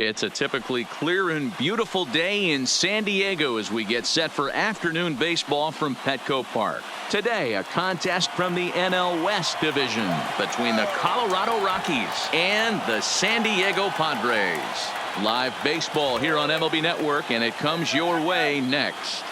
It's a typically clear and beautiful day in San Diego as we get set for afternoon baseball from Petco Park. Today, a contest from the NL West division between the Colorado Rockies and the San Diego Padres. Live baseball here on MLB Network, and it comes your way next.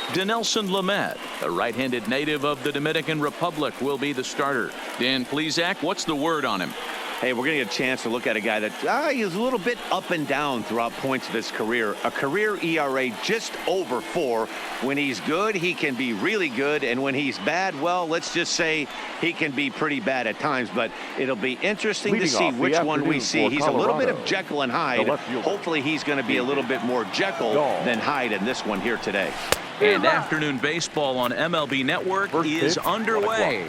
Dinelson Lamet, a right-handed native of the Dominican Republic, will be the starter. Dan Plesac, what's the word on him? Hey, we're going to get a chance to look at a guy that he's a little bit up and down throughout points of his career. A career ERA just over 4. When he's good, he can be really good. And when he's bad, well, let's just say he can be pretty bad at times. But it'll be interesting to see which one we see. He's a little bit of Jekyll and Hyde. Hopefully he's going to be a little bit more Jekyll than Hyde in this one here today. And afternoon baseball on MLB Network is underway.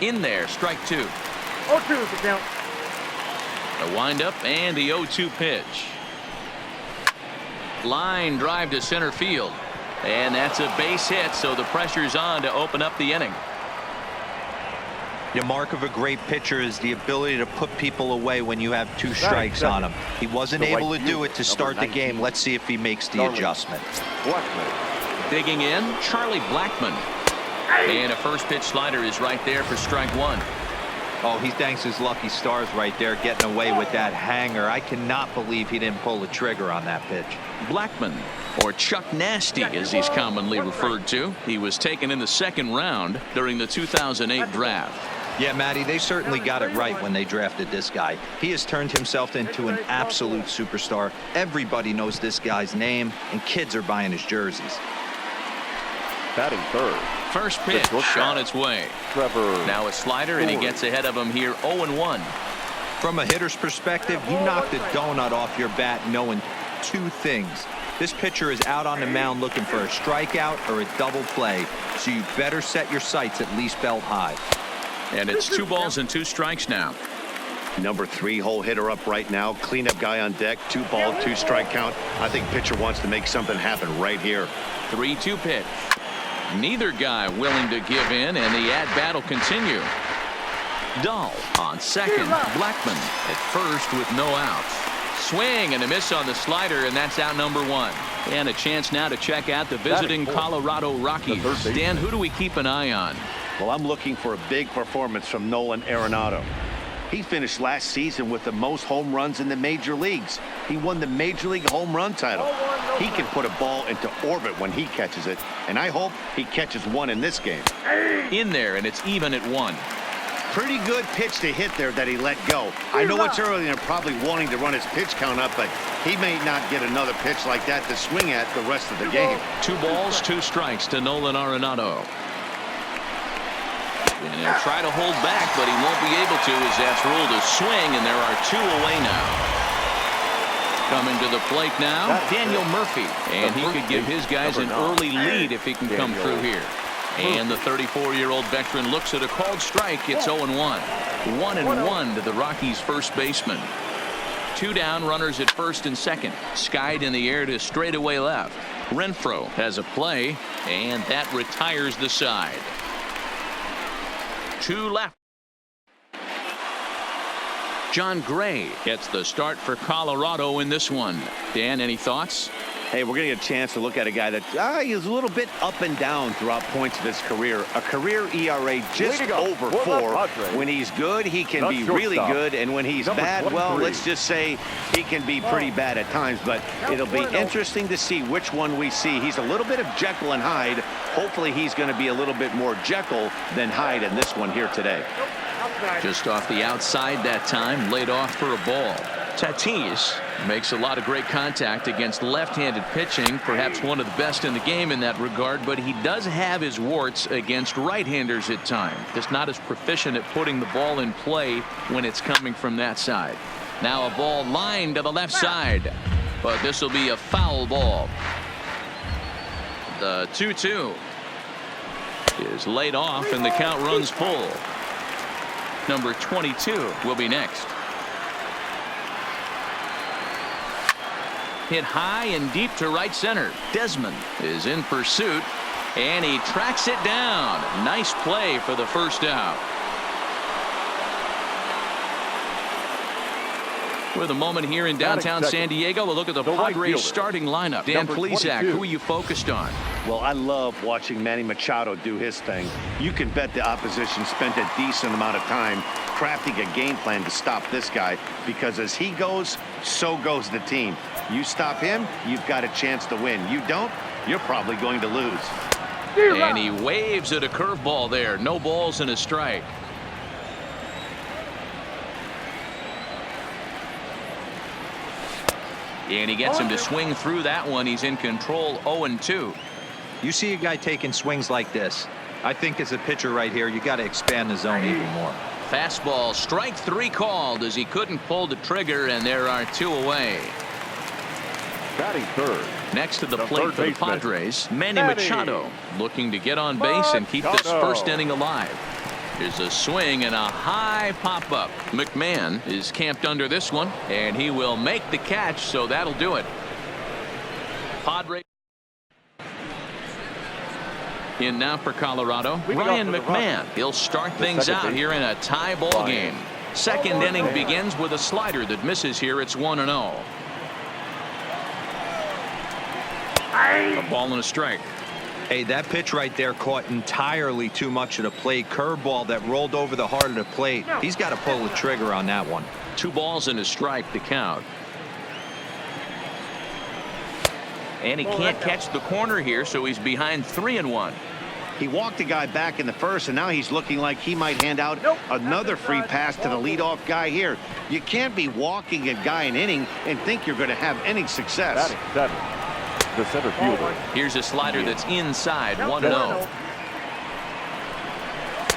In there, strike 2. 0-2 the count. The windup and the 0-2 pitch. Line drive to center field. And that's a base hit, so the pressure's on to open up the inning. The mark of a great pitcher is the ability to put people away when you have 2 strikes on him. He wasn't able to do it to start the game. Let's see if he makes the adjustment. Digging in, Charlie Blackmon. And a first pitch slider is right there for strike 1. Oh, he thanks his lucky stars right there, getting away with that hanger. I cannot believe he didn't pull the trigger on that pitch. Blackmon, or Chuck Nasty as he's commonly referred to. He was taken in the 2nd round during the 2008 draft. Yeah, Matty, they certainly got it right when they drafted this guy. He has turned himself into an absolute superstar. Everybody knows this guy's name, and kids are buying his jerseys. Batting third. First pitch on its way. Now a slider, and he gets ahead of him here 0-1. From a hitter's perspective, you knock the donut off your bat knowing 2 things. This pitcher is out on the mound looking for a strikeout or a double play, so you better set your sights at least belt high. And it's 2 balls and 2 strikes now. Number 3 hole hitter up right now. Cleanup guy on deck. 2 ball, 2 strike count. I think pitcher wants to make something happen right here. 3-2 pitch. Neither guy willing to give in, and the at-bat will continue. Dahl on second. Blackmon at first with no outs. Swing and a miss on the slider, and that's out number 1. And a chance now to check out the visiting Colorado Rockies. Dan, who do we keep an eye on? Well, I'm looking for a big performance from Nolan Arenado. He finished last season with the most home runs in the major leagues. He won the Major League home run title. He can put a ball into orbit when he catches it, and I hope he catches one in this game. In there, and it's even at 1. Pretty good pitch to hit there that he let go. I know it's early and probably wanting to run his pitch count up, but he may not get another pitch like that to swing at the rest of the game. 2 balls, 2 strikes to Nolan Arenado. And he'll try to hold back, but he won't be able to as that's ruled a swing, and there are 2 away now. Coming to the plate now, Daniel Murphy. And he could give his guys an early lead if he can come through here. And the 34-year-old veteran looks at a called strike. It's 0-1. 1-1 to the Rockies' first baseman. 2 down, runners at first and second. Skied in the air to straightaway left. Renfroe has a play, and that retires the side. 2 left. John Gray gets the start for Colorado in this one. Dan, any thoughts? Hey, we're going to get a chance to look at a guy that he's a little bit up and down throughout points of his career. A career ERA just over 4. When he's good, he can be really good. And when he's bad, well, let's just say he can be pretty bad at times. But it'll be interesting to see which one we see. He's a little bit of Jekyll and Hyde. Hopefully he's going to be a little bit more Jekyll than Hyde in this one here today. Just off the outside that time, laid off for a ball. Tatis makes a lot of great contact against left-handed pitching, perhaps one of the best in the game in that regard, but he does have his warts against right-handers at times. Just not as proficient at putting the ball in play when it's coming from that side. Now a ball lined to the left side, but this will be a foul ball. The 2-2 is laid off, and the count runs full. Number 22 will be next. Hit high and deep to right center. Desmond is in pursuit, And he tracks it down. Nice play for the first out. With a moment here in downtown San Diego, we'll look at the Padres starting lineup. Dan Plesac, who are you focused on? Well, I love watching Manny Machado do his thing. You can bet the opposition spent a decent amount of time crafting a game plan to stop this guy, because as he goes, so goes the team. You stop him, you've got a chance to win. You don't, you're probably going to lose. And he waves at a curveball there. No balls and a strike. And he gets him to swing through that one. He's in control, 0-2. You see a guy taking swings like this. I think as a pitcher right here, you got to expand the zone even more. Fastball, strike 3 called as he couldn't pull the trigger, and there are 2 away. Batting third. Next to the plate for the Padres, Manny Machado looking to get on base and keep this first inning alive. There's a swing and a high pop-up. McMahon is camped under this one, and he will make the catch, so that'll do it. Padres in now for Colorado, Ryan McMahon. He'll start things out here in a tie ball game. Second inning begins with a slider that misses here. It's 1-0. A ball and a strike. Hey, that pitch right there caught entirely too much of the plate. Curveball that rolled over the heart of the plate. He's got to pull the trigger on that one. 2 balls and a strike to count. And he can't catch the corner here, so he's behind 3-1. He walked a guy back in the first, and now he's looking like he might hand out another free pass to the leadoff guy here. You can't be walking a guy an inning and think you're going to have any success. Batting 7. The center fielder. Here's a slider that's inside, 1-0.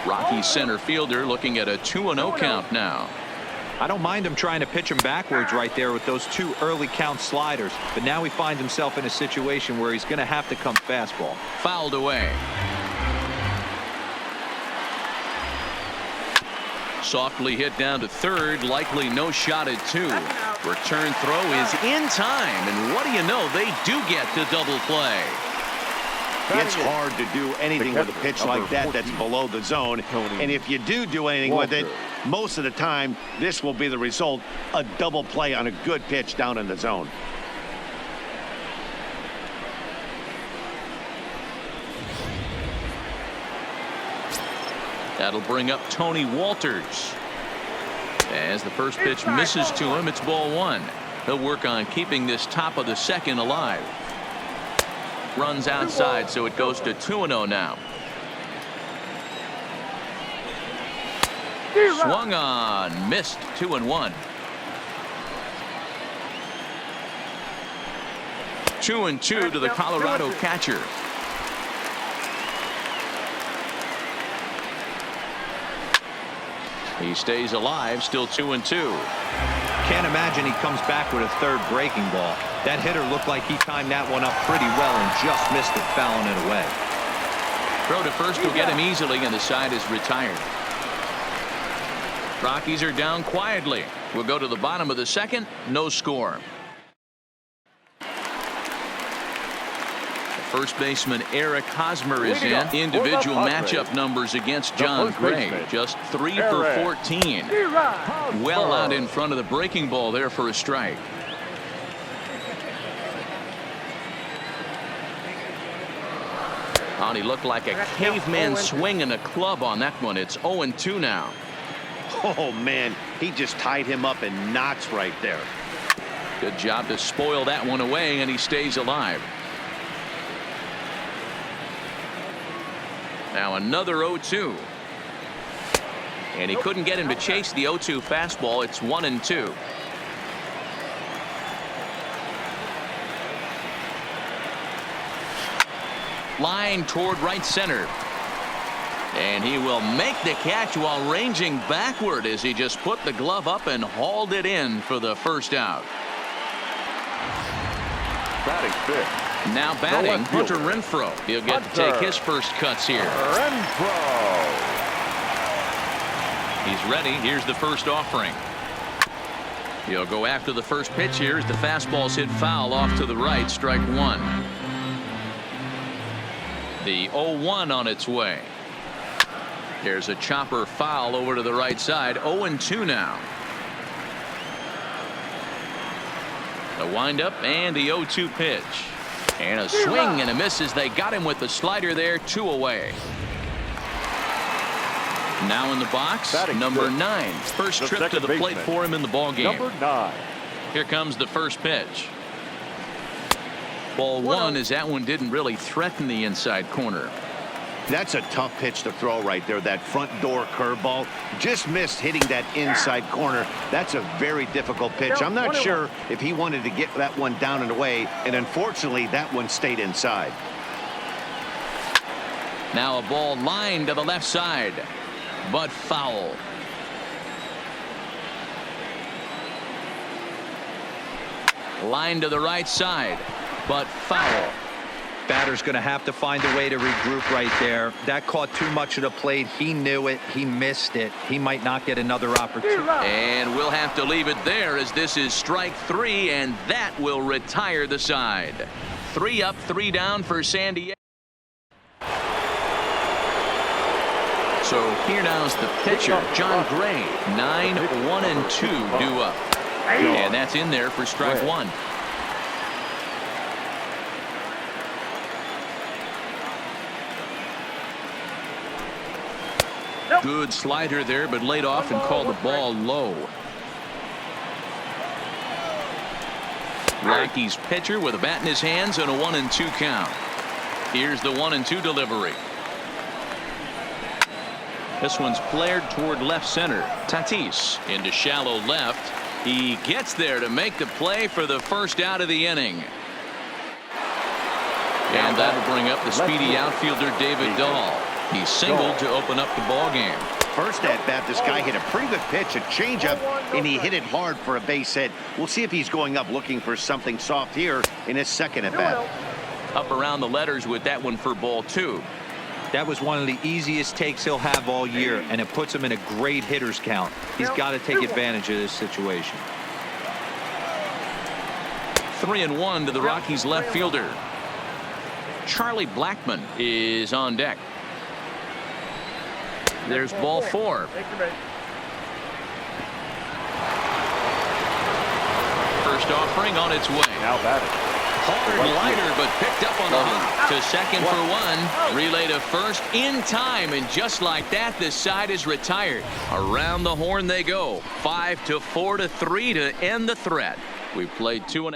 Rocky's center fielder looking at a 2-0 count now. I don't mind him trying to pitch him backwards right there with those 2 early count sliders, but now he finds himself in a situation where he's going to have to come fastball. Fouled away. Softly hit down to third, likely no shot at 2. Return throw is in time, and what do you know, they do get to double play. It's hard to do anything with a pitch like that that's below the zone, and if you do anything with it, most of the time this will be the result, a double play on a good pitch down in the zone. That'll bring up Tony Walters. As the first pitch misses to him, it's ball 1. He'll work on keeping this top of the second alive. Runs outside, so it goes to 2-0 now. Swung on, missed, 2-1. 2-2 to the Colorado catcher. He stays alive, still 2-2. Can't imagine he comes back with a third breaking ball. That hitter looked like he timed that one up pretty well and just missed it, fouling it away. Throw to first will get him easily, and the side is retired. Rockies are down quietly. We'll go to the bottom of the second. No score. First baseman Eric Hosmer is in. Individual matchup numbers against John Gray. Just 3 for 14. Well out in front of the breaking ball there for a strike. Oh, he looked like a caveman swinging a club on that one. It's 0-2 now. Oh, man, he just tied him up in knots right there. Good job to spoil that one away, and he stays alive. Now another 0-2. And he couldn't get him to chase the 0-2 fastball. It's 1-2. Line toward right center. And he will make the catch while ranging backward as he just put the glove up and hauled it in for the first out. Batting 5th. Now batting, Hunter Renfroe. He'll get to take his first cuts here. Renfroe. He's ready. Here's the first offering. He'll go after the first pitch here as the fastball's hit foul off to the right. Strike 1. The 0-1 on its way. There's a chopper foul over to the right side. 0-2 now. The windup and the 0-2 pitch. And a swing and a miss as they got him with the slider there. 2 away. Now in the box, number 9. First trip to the plate for him in the ball game. Number 9. Here comes the first pitch. Ball 1 as that one didn't really threaten the inside corner. That's a tough pitch to throw right there. That front door curveball just missed hitting that inside corner. That's a very difficult pitch. I'm not sure if he wanted to get that one down and away, and unfortunately that one stayed inside. Now a ball lined to the left side, but foul. Line to the right side, but foul. Batter's going to have to find a way to regroup right there. That caught too much of the plate. He knew it. He missed it. He might not get another opportunity. And we'll have to leave it there as this is strike 3, and that will retire the side. 3 up, 3 down for San Diego. So here now's the pitcher, John Gray. 9, 1, and 2 due up. And that's in there for strike 1. Good slider there, but laid off and called the ball low. Rockies pitcher with a bat in his hands and a 1-2 count. Here's the 1-2 delivery. This one's flared toward left center. Tatis into shallow left. He gets there to make the play for the first out of the inning. And that'll bring up the speedy outfielder David Dahl. He singled to open up the ball game. First at bat, this guy hit a pretty good pitch, a changeup, and he hit it hard for a base hit. We'll see if he's going up looking for something soft here in his second at bat. Up around the letters with that one for ball 2. That was one of the easiest takes he'll have all year, and it puts him in a great hitter's count. He's got to take advantage of this situation. 3-1 to the Rockies left fielder. Charlie Blackmon is on deck. There's ball 4. First offering on its way. Now batting. Hard liner, but picked up on a hop to second for 1. Relay to first in time, and just like that, this side is retired. Around the horn they go. 5-4 to 3 to end the threat. We played 2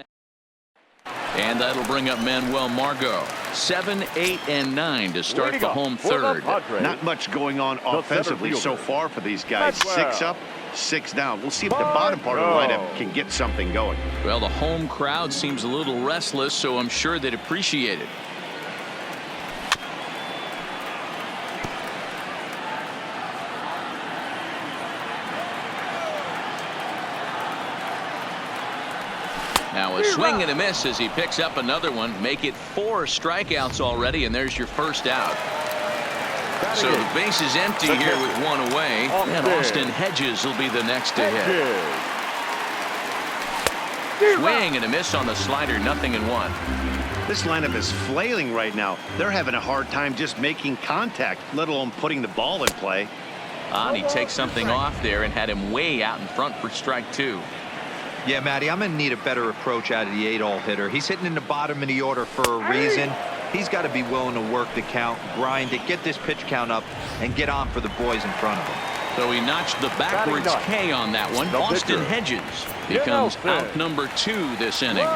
and that'll bring up Manuel Margot. 7, 8, and 9 to start the home third. Not much going on offensively so far for these guys. 6 up, 6 down. We'll see if the bottom part of the lineup can get something going. Well, the home crowd seems a little restless, so I'm sure they'd appreciate it. Now a swing and a miss as he picks up another one. Make it 4 strikeouts already, and there's your first out. So the base is empty here with 1 away, and Austin Hedges will be the next to hit. Swing and a miss on the slider, 0-1. This lineup is flailing right now. They're having a hard time just making contact, let alone putting the ball in play. And he takes something off there and had him way out in front for strike 2. Yeah, Matty, I'm going to need a better approach out of the 8-hole hitter. He's hitting in the bottom of the order for a reason. He's got to be willing to work the count, grind it, get this pitch count up, and get on for the boys in front of him. So he notched the backwards K on that one. Austin Hedges becomes out number 2 this inning.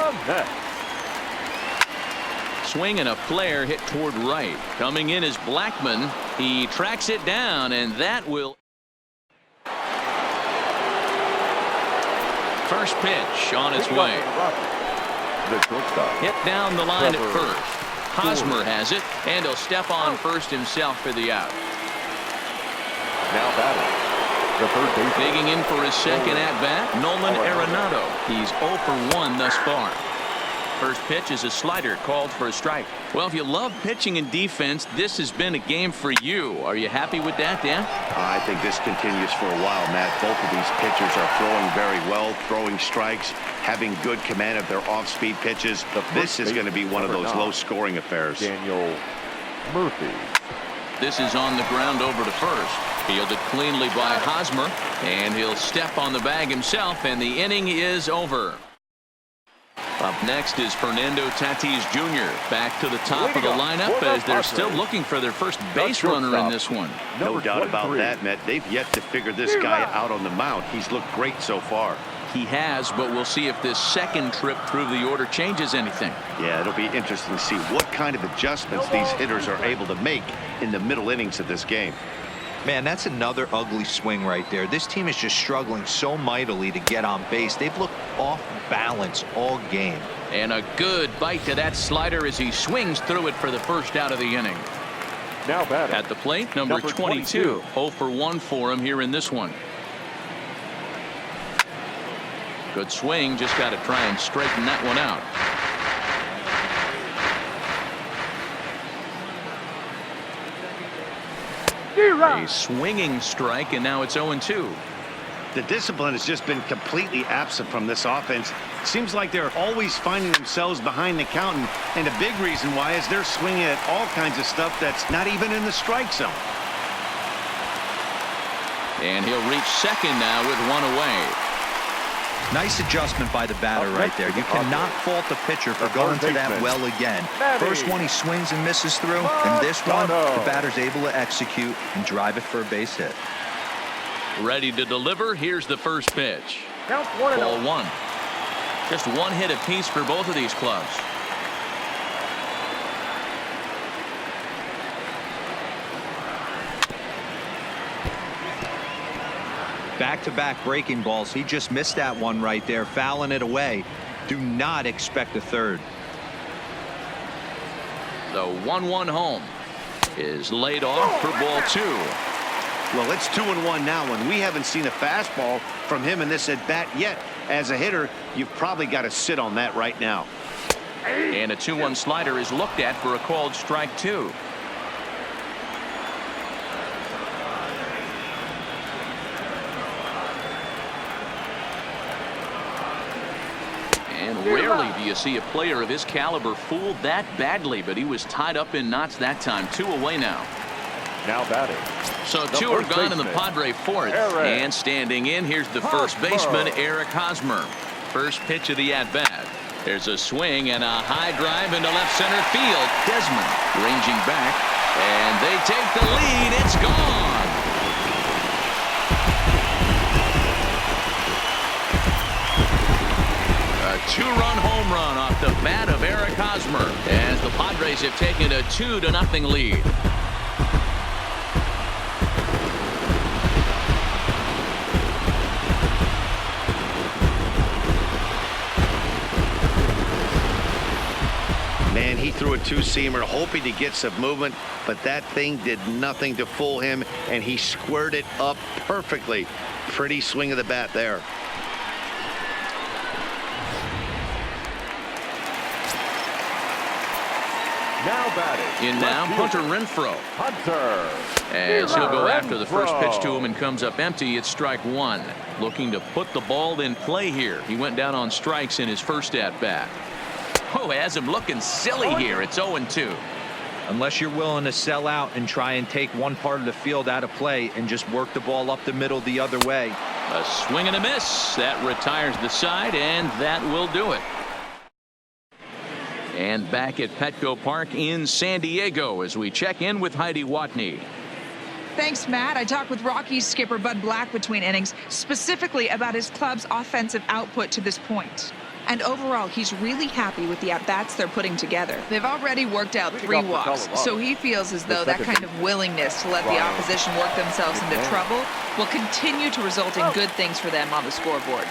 Swing and a flare hit toward right. Coming in is Blackmon. He tracks it down, and that will. First pitch on its way. Hit down the line at first. Hosmer has it, and he'll step on first himself for the out. Now batting. The third baseman. Digging in for his second at-bat, Nolan Arenado. He's 0 for 1 thus far. First pitch is a slider called for a strike. Well, if you love pitching and defense, this has been a game for you. Are you happy with that, Dan? I think this continues for a while, Matt. Both of these pitchers are throwing very well, throwing strikes, having good command of their off-speed pitches. This is going to be one of those low-scoring affairs. Daniel Murphy. This is on the ground over to first. Fielded cleanly by Hosmer, and he'll step on the bag himself, and the inning is over. Up next is Fernando Tatis Jr. back to the top of the lineup as they're still looking for their first base runner in this one. No doubt about that, Matt. They've yet to figure this guy out on the mound. He's looked great so far. He has, but we'll see if this second trip through the order changes anything. Yeah, it'll be interesting to see what kind of adjustments these hitters are able to make in the middle innings of this game. Man, that's another ugly swing right there. This team is just struggling so mightily to get on base. They've looked off balance all game. And a good bite to that slider as he swings through it for the first out of the inning. Now batting. At the plate, number 22. 0 for 1 for him here in this one. Good swing, just got to try and straighten that one out. A swinging strike, and now it's 0-2. The discipline has just been completely absent from this offense. Seems like they're always finding themselves behind the counter, and a big reason why is they're swinging at all kinds of stuff that's not even in the strike zone. And he'll reach second now with one away. Nice adjustment by the batter right there. You cannot fault the pitcher for going to that well again. First one he swings and misses through, and this one the batter's able to execute and drive it for a base hit. Ready to deliver. Here's the first pitch. Count 1-0. Ball 1. Just one hit apiece for both of these clubs. Back-to-back breaking balls. He just missed that one right there, fouling it away. Do not expect a third. The 1-1 home is laid off for ball 2. Well, it's 2-1 now, and we haven't seen a fastball from him in this at bat yet. As a hitter, you've probably got to sit on that right now. And a 2-1 slider is looked at for a called strike 2. And rarely do you see a player of his caliber fooled that badly, but he was tied up in knots that time. 2 away now. Now batting. So 2 are gone in the Padre fourth. And standing in, here's the first baseman, Eric Hosmer. First pitch of the at-bat. There's a swing and a high drive into left center field. Desmond ranging back, and they take the lead. It's gone. A 2-run home run off the bat of Eric Hosmer as the Padres have taken a 2-0 lead. Man, he threw a two-seamer hoping to get some movement, but that thing did nothing to fool him, and he squared it up perfectly. Pretty swing of the bat there. Now batting. In now, Hunter Renfroe. Hunter. As he'll go after the first pitch to him and comes up empty. It's strike 1. Looking to put the ball in play here. He went down on strikes in his first at-bat. Oh, has him looking silly here. It's 0-2. Unless you're willing to sell out and try and take one part of the field out of play and just work the ball up the middle the other way. A swing and a miss. That retires the side, and that will do it. And back at Petco Park in San Diego as we check in with Heidi Watney. Thanks, Matt. I talked with Rockies skipper Bud Black between innings, specifically about his club's offensive output to this point. And overall, he's really happy with the at-bats they're putting together. They've already worked out 3 walks, so he feels as though that kind of willingness to let the opposition work themselves into trouble will continue to result in good things for them on the scoreboard.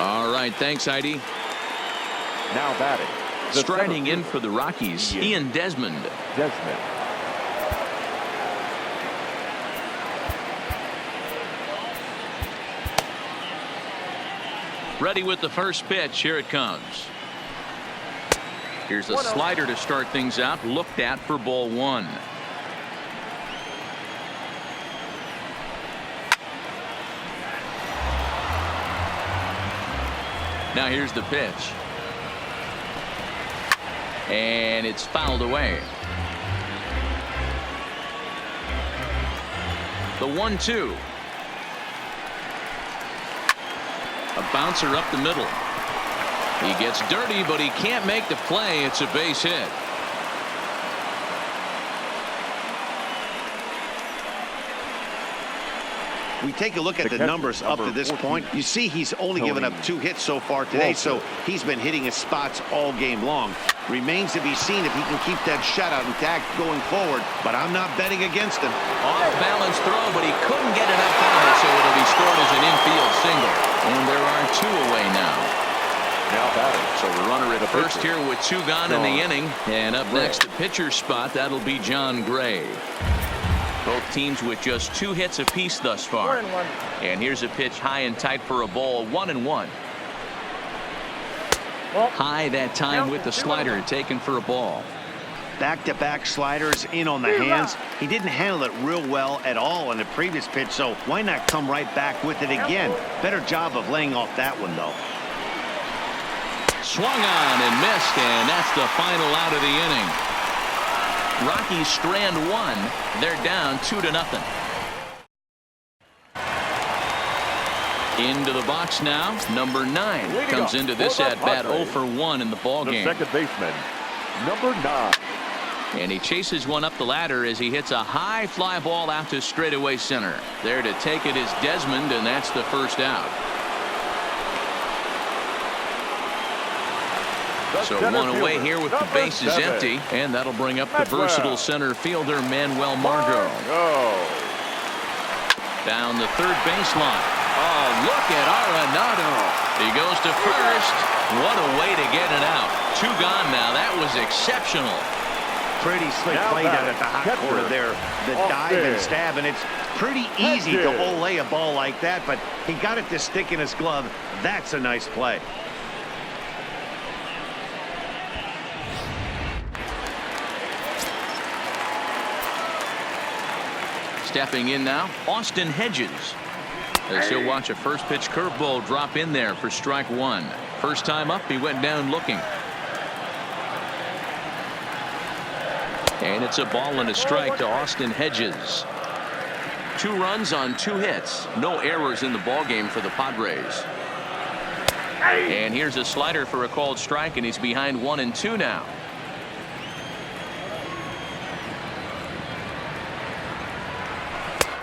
All right, thanks, Heidi. Now batting. Striding in for the Rockies, Ian Desmond. Ready with the first pitch. Here it comes. Here's a slider to start things out. Looked at for ball 1. Now here's the pitch. And it's fouled away. The 1-2. A bouncer up the middle. He gets dirty, but he can't make the play. It's a base hit. We take a look at the numbers up to this point. You see he's only given up 2 hits so far today, so he's been hitting his spots all game long. Remains to be seen if he can keep that shutout intact going forward, but I'm not betting against him. Off-balance throw, but he couldn't get enough on it, so it'll be scored as an infield single. And there are 2 away now. Now batting. So the runner at first here with 2 gone in the inning. And up next, the pitcher's spot. That'll be John Gray. Both teams with just 2 hits apiece thus far. And here's a pitch high and tight for a ball. 1-1. High that time with the slider taken for a ball. Back-to-back sliders in on the hands. He didn't handle it real well at all on the previous pitch, so why not come right back with it again? Better job of laying off that one, though. Swung on and missed, and that's the final out of the inning. Rockies strand 1. They're down 2-0. Into the box now. Number 9 comes into this at-bat 0 for 1 in the ballgame. The second baseman, number 9. And he chases one up the ladder as he hits a high fly ball out to straightaway center. There to take it is Desmond, and that's the first out. So 1 away here with the bases empty, and that'll bring up the versatile center fielder Manuel Margot. Down the third baseline. Oh, look at Arenado. He goes to first. What a way to get it out. 2 gone now. That was exceptional. Pretty slick play down at the hot corner there. The dive and stab, and it's pretty easy to olay a ball like that, but he got it to stick in his glove. That's a nice play. Stepping in now, Austin Hedges. As he'll watch a first pitch curveball drop in there for strike 1. First time up, he went down looking. And it's a ball and a strike to Austin Hedges. 2 runs on 2 hits. No errors in the ballgame for the Padres. And here's a slider for a called strike, and he's behind 1-2 now.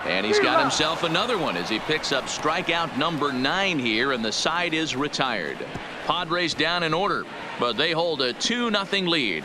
And he's got himself another one as he picks up strikeout number 9 here, and the side is retired. Padres down in order, but they hold a 2-0 lead.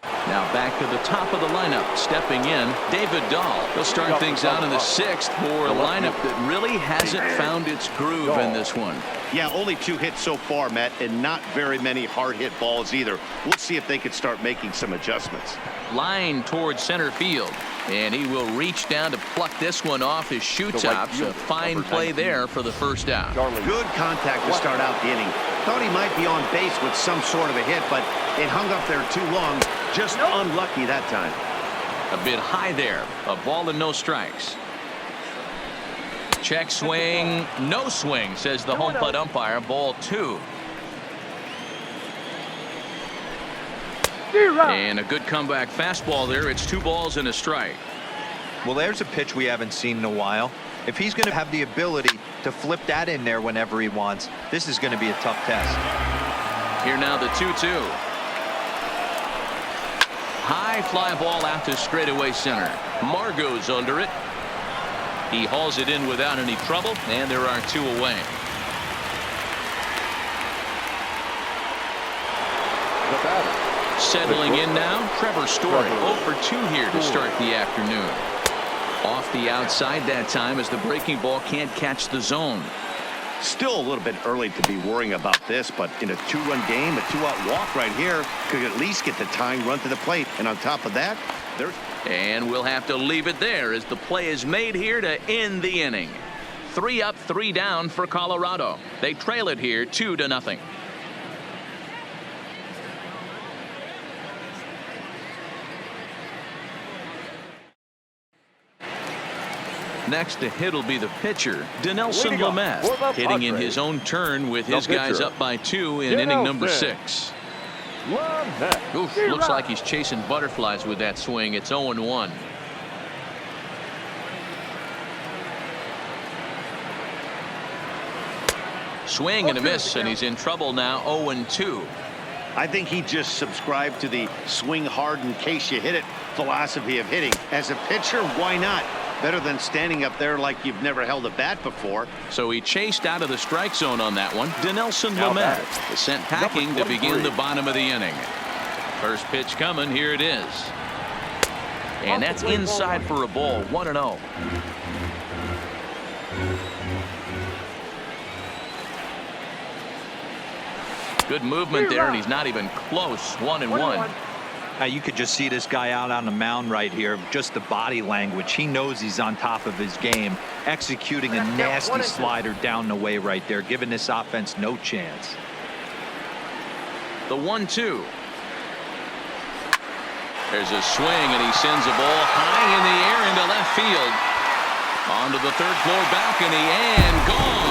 Now back to the top of the lineup. Stepping in, David Dahl. He'll start things out in the 6th for a lineup that really hasn't found its groove in this one. Yeah, only 2 hits so far, Matt, and not very many hard hit balls either. We'll see if they can start making some adjustments. Line towards center field, and he will reach down to pluck this one off his shoe tops. A fine play there for the first out. Good contact to start out the inning. Thought he might be on base with some sort of a hit, but it hung up there too long. Just unlucky that time. A bit high there. A ball and no strikes. Check swing. No swing, says the home plate umpire. Ball 2. And a good comeback fastball there. It's 2 balls and a strike. Well, there's a pitch we haven't seen in a while. If he's going to have the ability to flip that in there whenever he wants, this is going to be a tough test. Here now the 2-2. High fly ball out to straightaway center. Margot's under it. He hauls it in without any trouble, and there are 2 away. Settling in now, Trevor Story. 0 for 2 here to start the afternoon. Off the outside that time as the breaking ball can't catch the zone. Still a little bit early to be worrying about this, but in a 2-run game, a 2-out walk right here could at least get the tying run to the plate. And on top of that, there's... And we'll have to leave it there as the play is made here to end the inning. 3 up, 3 down for Colorado. They trail it here 2-0. Next to hit will be the pitcher, Dinelson Lamet, hitting in his own turn with his guys up by 2 in inning number 6. Oof, looks like he's chasing butterflies with that swing. It's 0-1. Swing and a miss, and he's in trouble now. 0-2. I think he just subscribed to the swing hard in case you hit it philosophy of hitting. As a pitcher, why not? Better than standing up there like you've never held a bat before. So he chased out of the strike zone on that one. Dinelson Lamet is sent packing to begin the bottom of the inning. First pitch coming. Here it is. And that's inside for a ball. 1-0. Good movement there, and he's not even close. 1-1. You could just see this guy out on the mound right here. Just the body language. He knows he's on top of his game. Executing a nasty slider down the way right there, giving this offense no chance. The 1-2. There's a swing, and he sends a ball high in the air into left field. Onto the third floor balcony, and gone.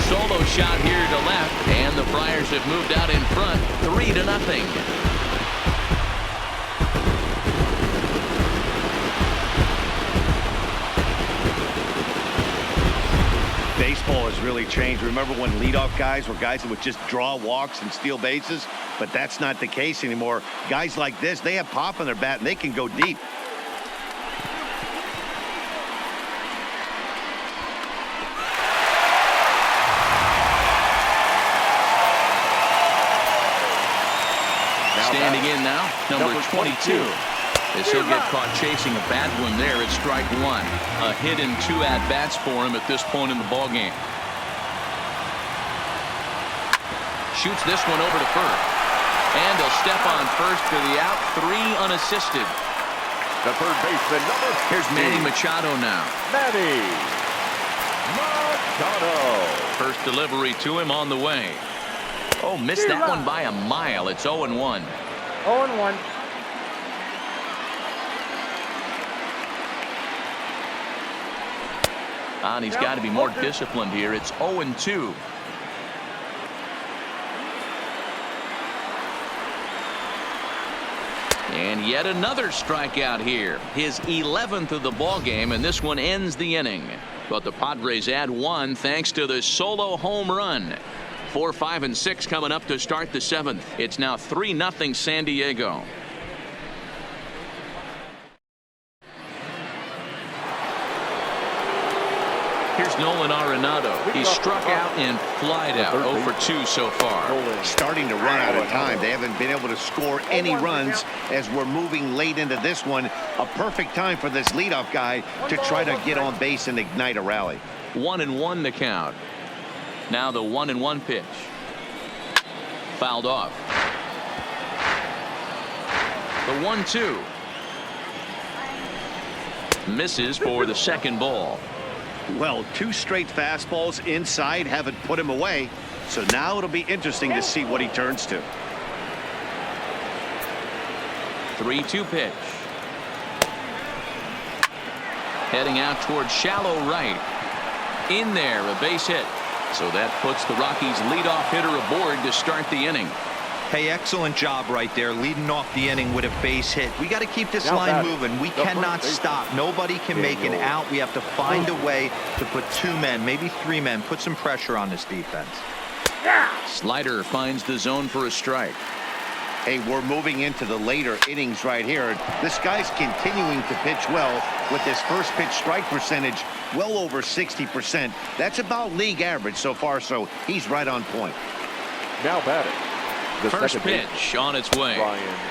Solo shot here to left, and the Friars have moved out in front 3-0. Baseball has really changed. Remember when leadoff guys were guys that would just draw walks and steal bases? But that's not the case anymore. Guys like this, they have pop on their bat, and they can go deep. Standing in now, number 22. As he'll get caught chasing a bad one there at strike one. A hit and 2 at-bats for him at this point in the ballgame. Shoots this one over to first. And he'll step on first for the out. 3 unassisted. The third baseman, number 50. Here's Manny Machado now. Manny Machado. First delivery to him on the way. Oh, missed that one by a mile. It's 0-1. 0-1. And he's got to be more disciplined here. It's 0-2. And yet another strikeout here. His 11th of the ball game, and this one ends the inning. But the Padres add 1 thanks to the solo home run. 4, 5, and 6 coming up to start the 7th. It's now 3-0 San Diego. Here's Nolan Arenado. He struck out and flied out. 0 for 2 so far. Starting to run out of time. They haven't been able to score any runs as we're moving late into this one. A perfect time for this leadoff guy to try to get on base and ignite a rally. 1-1 the count. Now the 1-1 pitch. Fouled off. The 1-2. Misses for the second ball. Well, 2 straight fastballs inside haven't put him away. So now it'll be interesting to see what he turns to. 3-2 pitch. Heading out towards shallow right. In there, a base hit. So that puts the Rockies leadoff hitter aboard to start the inning. Hey, excellent job right there, leading off the inning with a base hit. We got to keep this line moving. We cannot stop. Nobody can make an out. We have to find a way to put 2 men, maybe 3 men, put some pressure on this defense. Slider finds the zone for a strike. Hey, we're moving into the later innings right here. This guy's continuing to pitch well with his first pitch strike percentage well over 60%. That's about league average so far, so he's right on point. Now batting. First pitch on its way.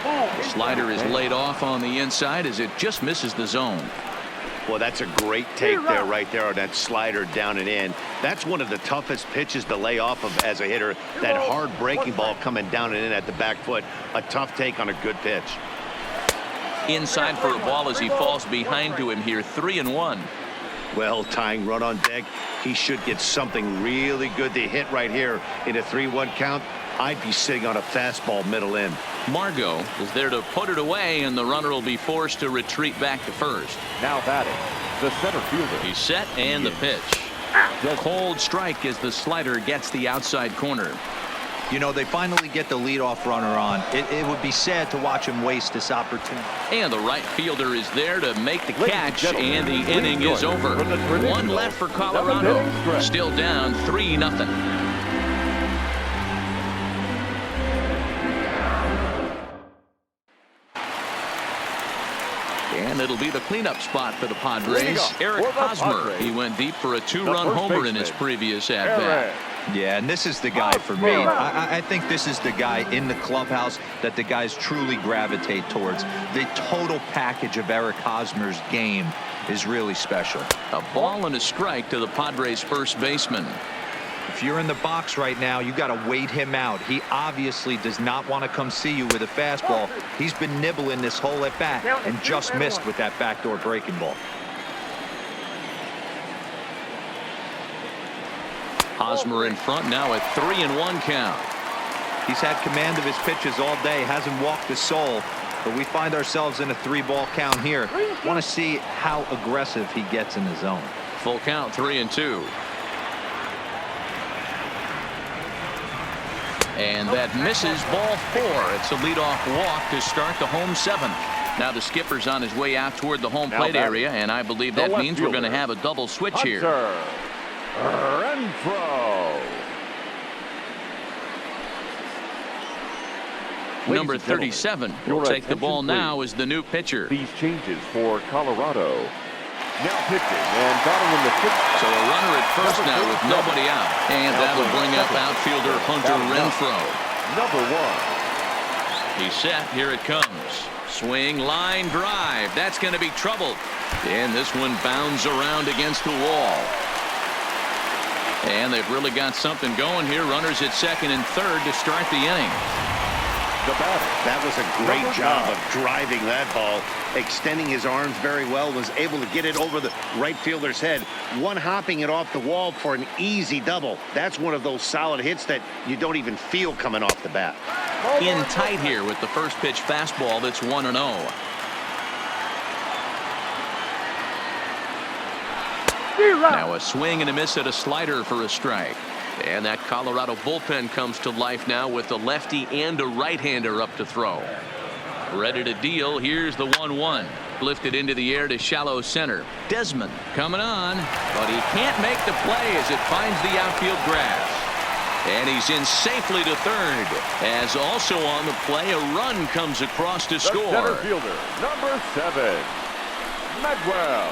The slider is laid off on the inside as it just misses the zone. Well, that's a great take there right there on that slider down and in. That's one of the toughest pitches to lay off of as a hitter. That hard breaking ball coming down and in at the back foot. A tough take on a good pitch. Inside for a ball as he falls behind to him here. 3-1. Well, tying run on deck. He should get something really good to hit right here in a 3-1 count. I'd be sitting on a fastball middle in. Margot is there to put it away, and the runner will be forced to retreat back to first. Now batting, the center fielder. He's set, and the pitch. Cold strike as the slider gets the outside corner. You know, they finally get the leadoff runner on. It would be sad to watch him waste this opportunity. And the right fielder is there to make the catch, and the inning is over. One left for Colorado. Still down 3-0. And it'll be the cleanup spot for the Padres. Eric Hosmer. He went deep for a two-run homer in his previous at-bat. Yeah, and this is the guy for me. I think this is the guy in the clubhouse that the guys truly gravitate towards. The total package of Eric Hosmer's game is really special. A ball and a strike to the Padres' first baseman. If you're in the box right now, you got to wait him out. He obviously does not want to come see you with a fastball. He's been nibbling this whole at bat and just missed with that backdoor breaking ball. Hosmer in front now, a 3-1 count. He's had command of his pitches all day, hasn't walked a soul, but we find ourselves in a 3-ball count here. Want to see how aggressive he gets in the zone. Full count, 3-2. And that misses, ball 4. It's a leadoff walk to start the home 7th. Now the skipper's on his way out toward the home plate area, and I believe that means we're going to have a double switch here. Renfroe. Number 37 will take the ball now as the new pitcher. These changes for Colorado. Now pitching and batting in the 6th. So a runner at first now with nobody out. And that'll bring up outfielder Hunter Renfroe. Number 1. He's set. Here it comes. Swing, line drive. That's going to be trouble. And this one bounds around against the wall. And they've really got something going here. Runners at second and third to start the inning. The batter. That was a great job of driving that ball, extending his arms very well, was able to get it over the right fielder's head, one-hopping it off the wall for an easy double. That's one of those solid hits that you don't even feel coming off the bat. In tight here with the first pitch fastball that's 1-0. Now a swing and a miss at a slider for a strike. And that Colorado bullpen comes to life now with a lefty and a right-hander up to throw. Ready to deal. Here's the 1-1. Lifted into the air to shallow center. Desmond coming on, but he can't make the play as it finds the outfield grass. And he's in safely to third. As also on the play, a run comes across to score. Center fielder, number 7, Manuel.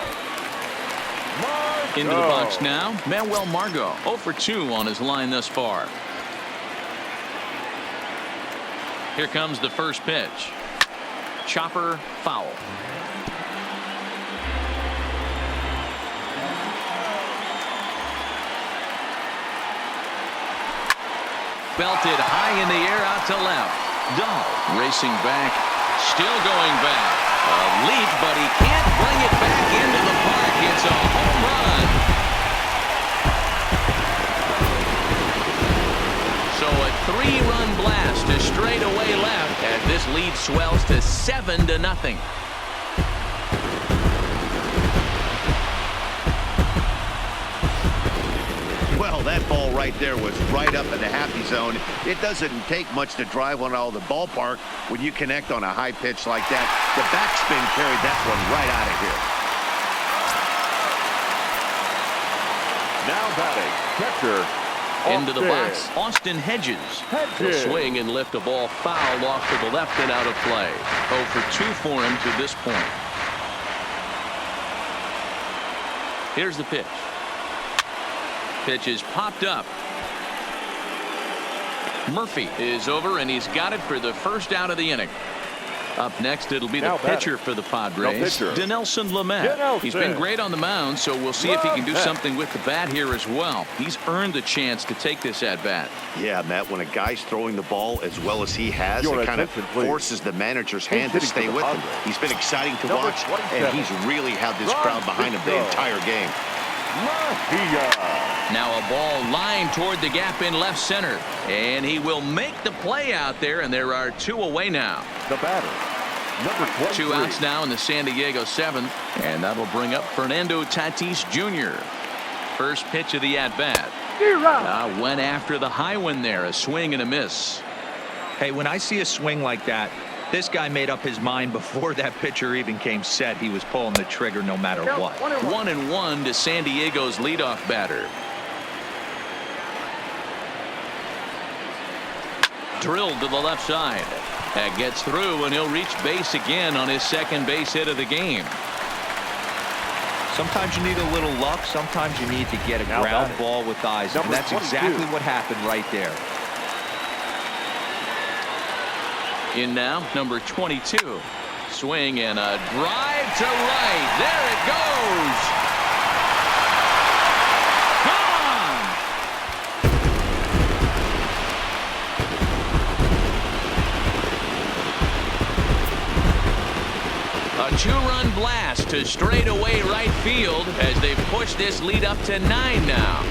Into the box now, Manuel Margot, 0 for 2 on his line thus far. Here comes the first pitch. Chopper foul. Belted high in the air out to left. Dahl racing back, still going back. A leap, but he can't bring it back into the park. It's a home run. So a 3-run blast to straightaway left as this lead swells to 7-0. Well, that ball right there was right up in the happy zone. It doesn't take much to drive one out of the ballpark when you connect on a high pitch like that. The backspin carried that one right out of here. Now batting, catcher. Into the box, Austin Hedges. He'll swing and lift a ball foul off to the left and out of play. 0 for 2 for him to this point. Here's the pitch. Pitch is popped up. Murphy is over, and he's got it for the first out of the inning. Up next, it'll be the pitcher for the Padres, Dinelson Lamet. He's been great on the mound, so we'll see if he can do something with the bat here as well. He's earned the chance to take this at-bat. Yeah, Matt, when a guy's throwing the ball as well as he has, it kind of forces the manager's hand to stay with him. He's been exciting to watch, and he's really had this crowd behind him the entire game. Now a ball lined toward the gap in left center, and he will make the play out there, and there are 2 away now. The batter, number 23. 2 outs now in the San Diego 7th, and that'll bring up Fernando Tatis Jr. first pitch of the at-bat. Went after the high one there, a swing and a miss. Hey, when I see a swing like that, this guy made up his mind before that pitcher even came set. He was pulling the trigger no matter what. 1-1 to San Diego's leadoff batter. Drilled to the left side. That gets through, and he'll reach base again on his second base hit of the game. Sometimes you need a little luck. Sometimes you need to get a ground ball with eyes. And that's exactly what happened right there. In now, number 22. Swing and a drive to right. There it goes. Gone. A two-run blast to straightaway right field as they've pushed this lead up to 9 now.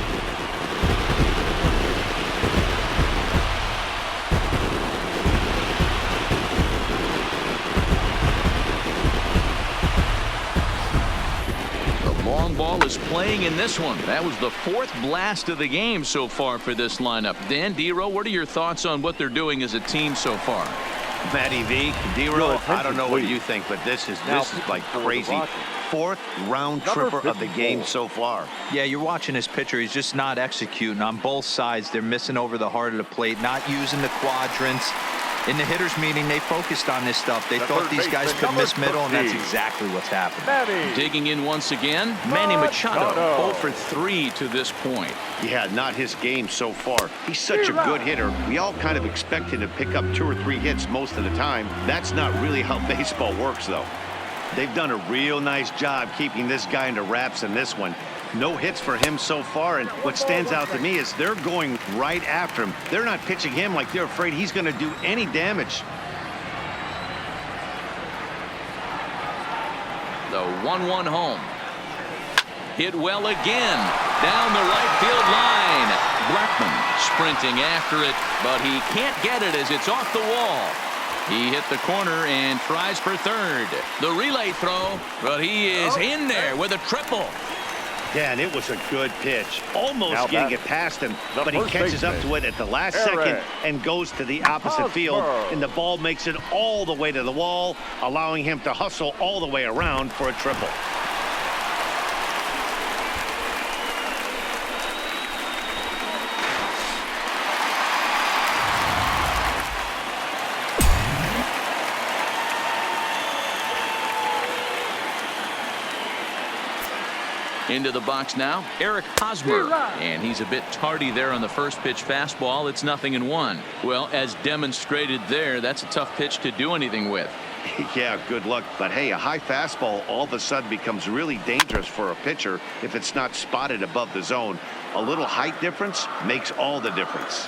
Long ball is playing in this one. That was the 4th blast of the game so far for this lineup. Dan, D-Row, what are your thoughts on what they're doing as a team so far? Matty V, D-Row, I don't know what you think, but this is like crazy. 4th round tripper of the game so far. Yeah, you're watching this pitcher. He's just not executing on both sides. They're missing over the heart of the plate, not using the quadrants. In the hitters meeting, they focused on this stuff. They thought these guys could miss middle, and that's exactly what's happening. Digging in once again, Manny Machado, 0 for 3 to this point. Yeah, not his game so far. He's such a good hitter. We all kind of expect him to pick up 2 or 3 hits most of the time. That's not really how baseball works, though. They've done a real nice job keeping this guy into wraps in this one. No hits for him so far, and what stands out to me is they're going right after him. They're not pitching him like they're afraid he's going to do any damage. The 1-1 home. Hit well again. Down the right field line. Blackman sprinting after it, but he can't get it as it's off the wall. He hit the corner and tries for third. The relay throw, but he is in there with a triple. Yeah, and it was a good pitch. Almost getting it past him, but he catches up to it at the last second and goes to the opposite field, and the ball makes it all the way to the wall, allowing him to hustle all the way around for a triple. Into the box now, Eric Hosmer, and he's a bit tardy there on the first pitch fastball. It's 0-1. Well, as demonstrated there, that's a tough pitch to do anything with. Yeah, good luck. But hey, a high fastball all of a sudden becomes really dangerous for a pitcher if it's not spotted above the zone. A little height difference makes all the difference.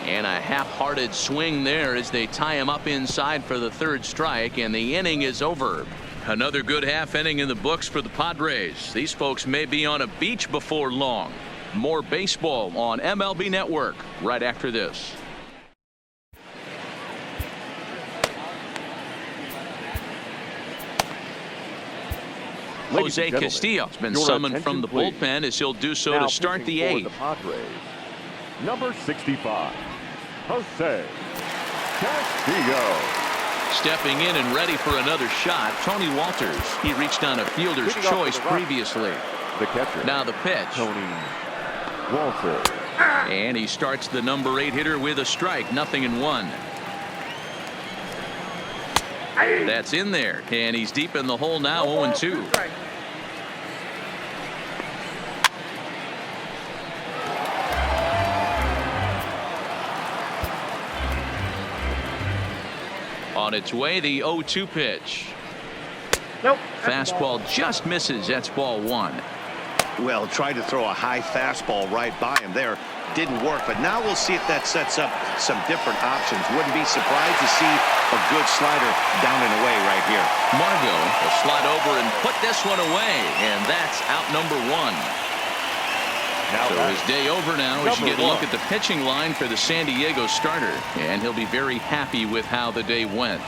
And a half-hearted swing there as they tie him up inside for the 3rd strike, and the inning is over. Another good half inning in the books for the Padres. These folks may be on a beach before long. More baseball on MLB Network right after this. Jose Castillo has been summoned from the bullpen as he'll do so to start the 8th. Number 65, Jose Castillo. Stepping in and ready for another shot, Tony Walters. He reached on a fielder's choice previously. The catcher. Now the pitch. Tony Walters. And he starts the number 8 hitter with a strike, 0-1. That's in there, and he's deep in the hole now, 0-2. On its way, the 0-2 pitch. Nope. Fastball just misses. That's ball 1. Well, tried to throw a high fastball right by him there. Didn't work, but now we'll see if that sets up some different options. Wouldn't be surprised to see a good slider down and away right here. Margot will slide over and put this one away, and that's out number 1. So his day over now as you get a look at the pitching line for the San Diego starter, and he'll be very happy with how the day went.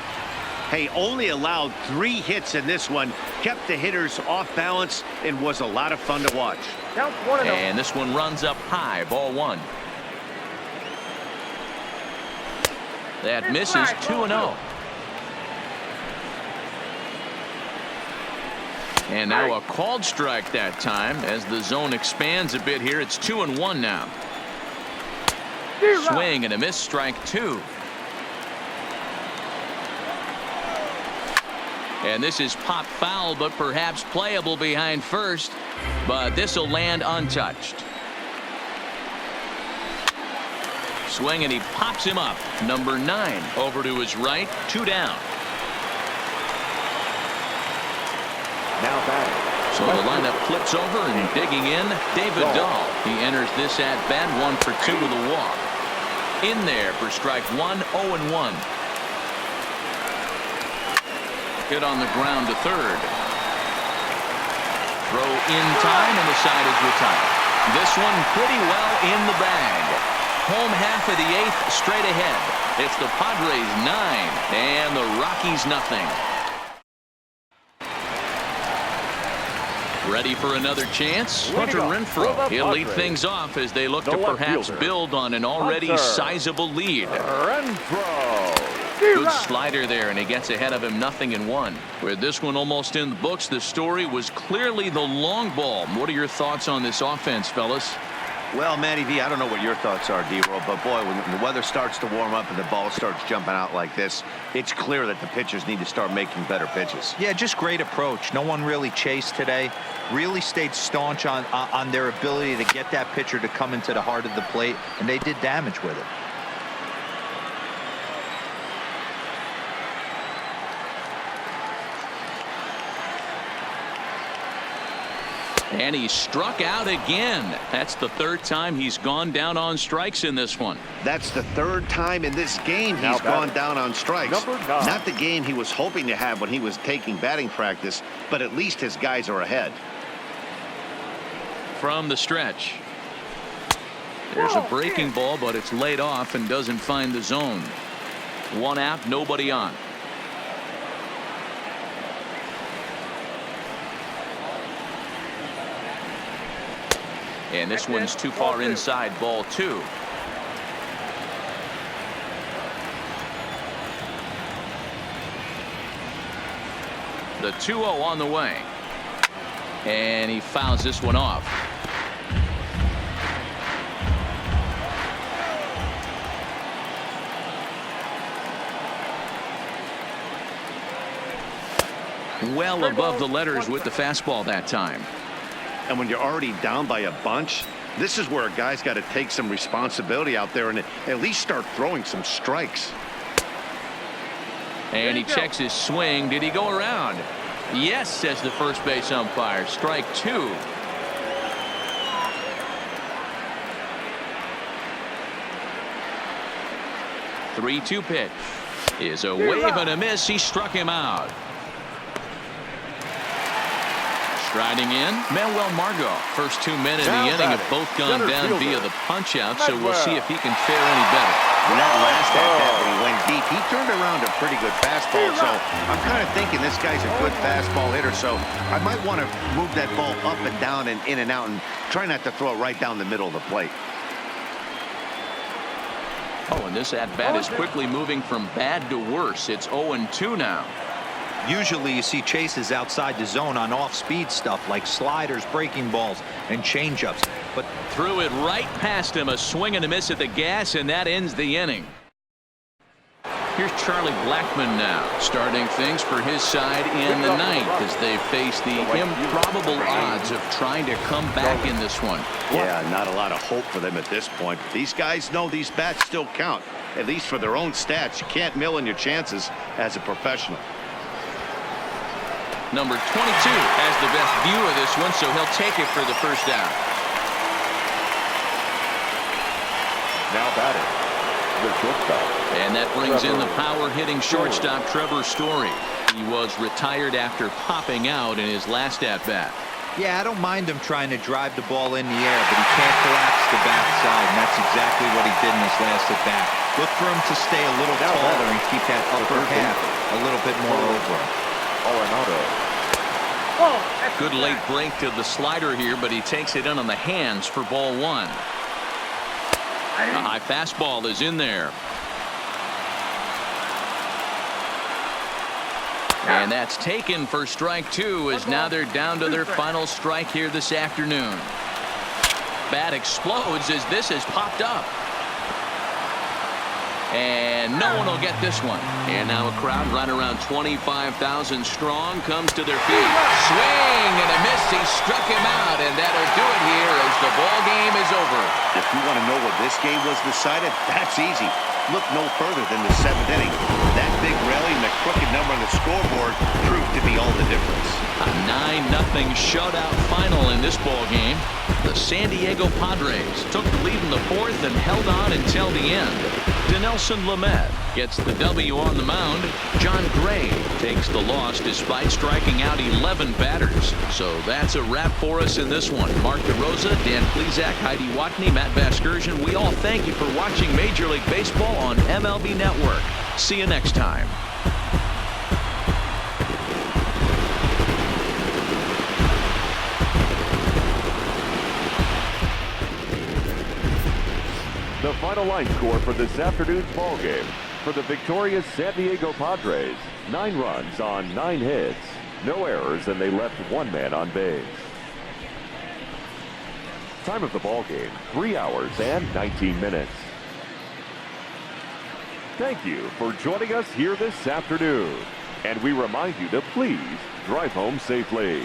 Hey, only allowed 3 hits in this one, kept the hitters off balance, and was a lot of fun to watch. And this one runs up high, ball 1. That misses 2-0. And now a called strike that time as the zone expands a bit here. It's 2-1 now. Swing and a miss, strike 2. And this is pop foul, but perhaps playable behind first. But this will land untouched. Swing and he pops him up. Number 9 over to his right, 2 down. Now batting. So the lineup flips over and digging in, David Dahl. He enters this at bat 1 for 2 with a walk. In there for strike 1, 0-1. Hit on the ground to third. Throw in time and the side is retired. This one pretty well in the bag. Home half of the 8th straight ahead. It's the Padres 9 and the Rockies nothing. Ready for another chance? Hunter Renfroe. He'll lead things off as they look to perhaps build on an already sizable lead. Renfroe. Good slider there, and he gets ahead of him 0-1. With this one almost in the books, the story was clearly the long ball. What are your thoughts on this offense, fellas? Well, Matty V, I don't know what your thoughts are, D-Roll, but boy, when the weather starts to warm up and the ball starts jumping out like this, it's clear that the pitchers need to start making better pitches. Yeah, just great approach. No one really chased today. Really stayed staunch on their ability to get that pitcher to come into the heart of the plate, and they did damage with it. And he struck out again. That's the 3rd time he's gone down on strikes in this one. That's the 3rd time in this game he's gone down on strikes. Not the game he was hoping to have when he was taking batting practice, but at least his guys are ahead. From the stretch. There's a breaking ball, but it's laid off and doesn't find the zone. 1 out, nobody on. And this one's too far inside, ball 2. The 2-0 on the way. And he fouls this one off. Well above the letters with the fastball that time. And when you're already down by a bunch, this is where a guy's got to take some responsibility out there and at least start throwing some strikes. And he checks his swing. Did he go around? Yes, says the first base umpire. Strike 2. The 3-2 pitch is a wave and a miss. He struck him out. Striding in, Manuel Margot. First 2 men in the inning have both gone down via the punch-out, so we'll see if he can fare any better. When that last at-bat when he went deep, he turned around a pretty good fastball, so I'm kind of thinking this guy's a good fastball hitter, so I might want to move that ball up and down and in and out and try not to throw it right down the middle of the plate. Oh, and this at-bat is quickly moving from bad to worse. It's 0-2 now. Usually you see chases outside the zone on off-speed stuff like sliders, breaking balls, and changeups. But threw it right past him. A swing and a miss at the gas, and that ends the inning. Here's Charlie Blackmon now, starting things for his side in the 9th as they face the improbable odds of trying to come back in this one. Yeah, not a lot of hope for them at this point. These guys know these bats still count, at least for their own stats. You can't mill in your chances as a professional. Number 22 has the best view of this one, so he'll take it for the first down. Now batting, the shortstop. And that brings in the power-hitting shortstop Trevor Story. He was retired after popping out in his last at-bat. Yeah, I don't mind him trying to drive the ball in the air, but he can't collapse the backside, and that's exactly what he did in his last at bat. Look for him to stay a little taller and keep that upper half a little bit more over. Good late break to the slider here, but he takes it in on the hands for ball one. A high fastball is in there. And that's taken for strike two, as now they're down to their final strike here this afternoon. Bat explodes as this has popped up. And no one will get this one. And now a crowd right around 25,000 strong comes to their feet. Swing and a miss. He struck him out, and that'll do it here as the ball game is over. If you want to know what this game was decided, that's easy. Look no further than the 7th inning. That big rally and the crooked number on the scoreboard proved to be all the difference. A 9-0 shutout final in this ball game. The San Diego Padres took the lead in the 4th and held on until the end. Dinelson Lamet gets the W on the mound. John Gray takes the loss despite striking out 11 batters. So that's a wrap for us in this one. Mark DeRosa, Dan Plesac, Heidi Watney, Matt Vasgersian. We all thank you for watching Major League Baseball on MLB Network. See you next time. The final line score for this afternoon's ball game. For the victorious San Diego Padres, 9 runs on 9 hits, no errors, and they left 1 man on base. Time of the ball game, 3 hours and 19 minutes. Thank you for joining us here this afternoon. And we remind you to please drive home safely.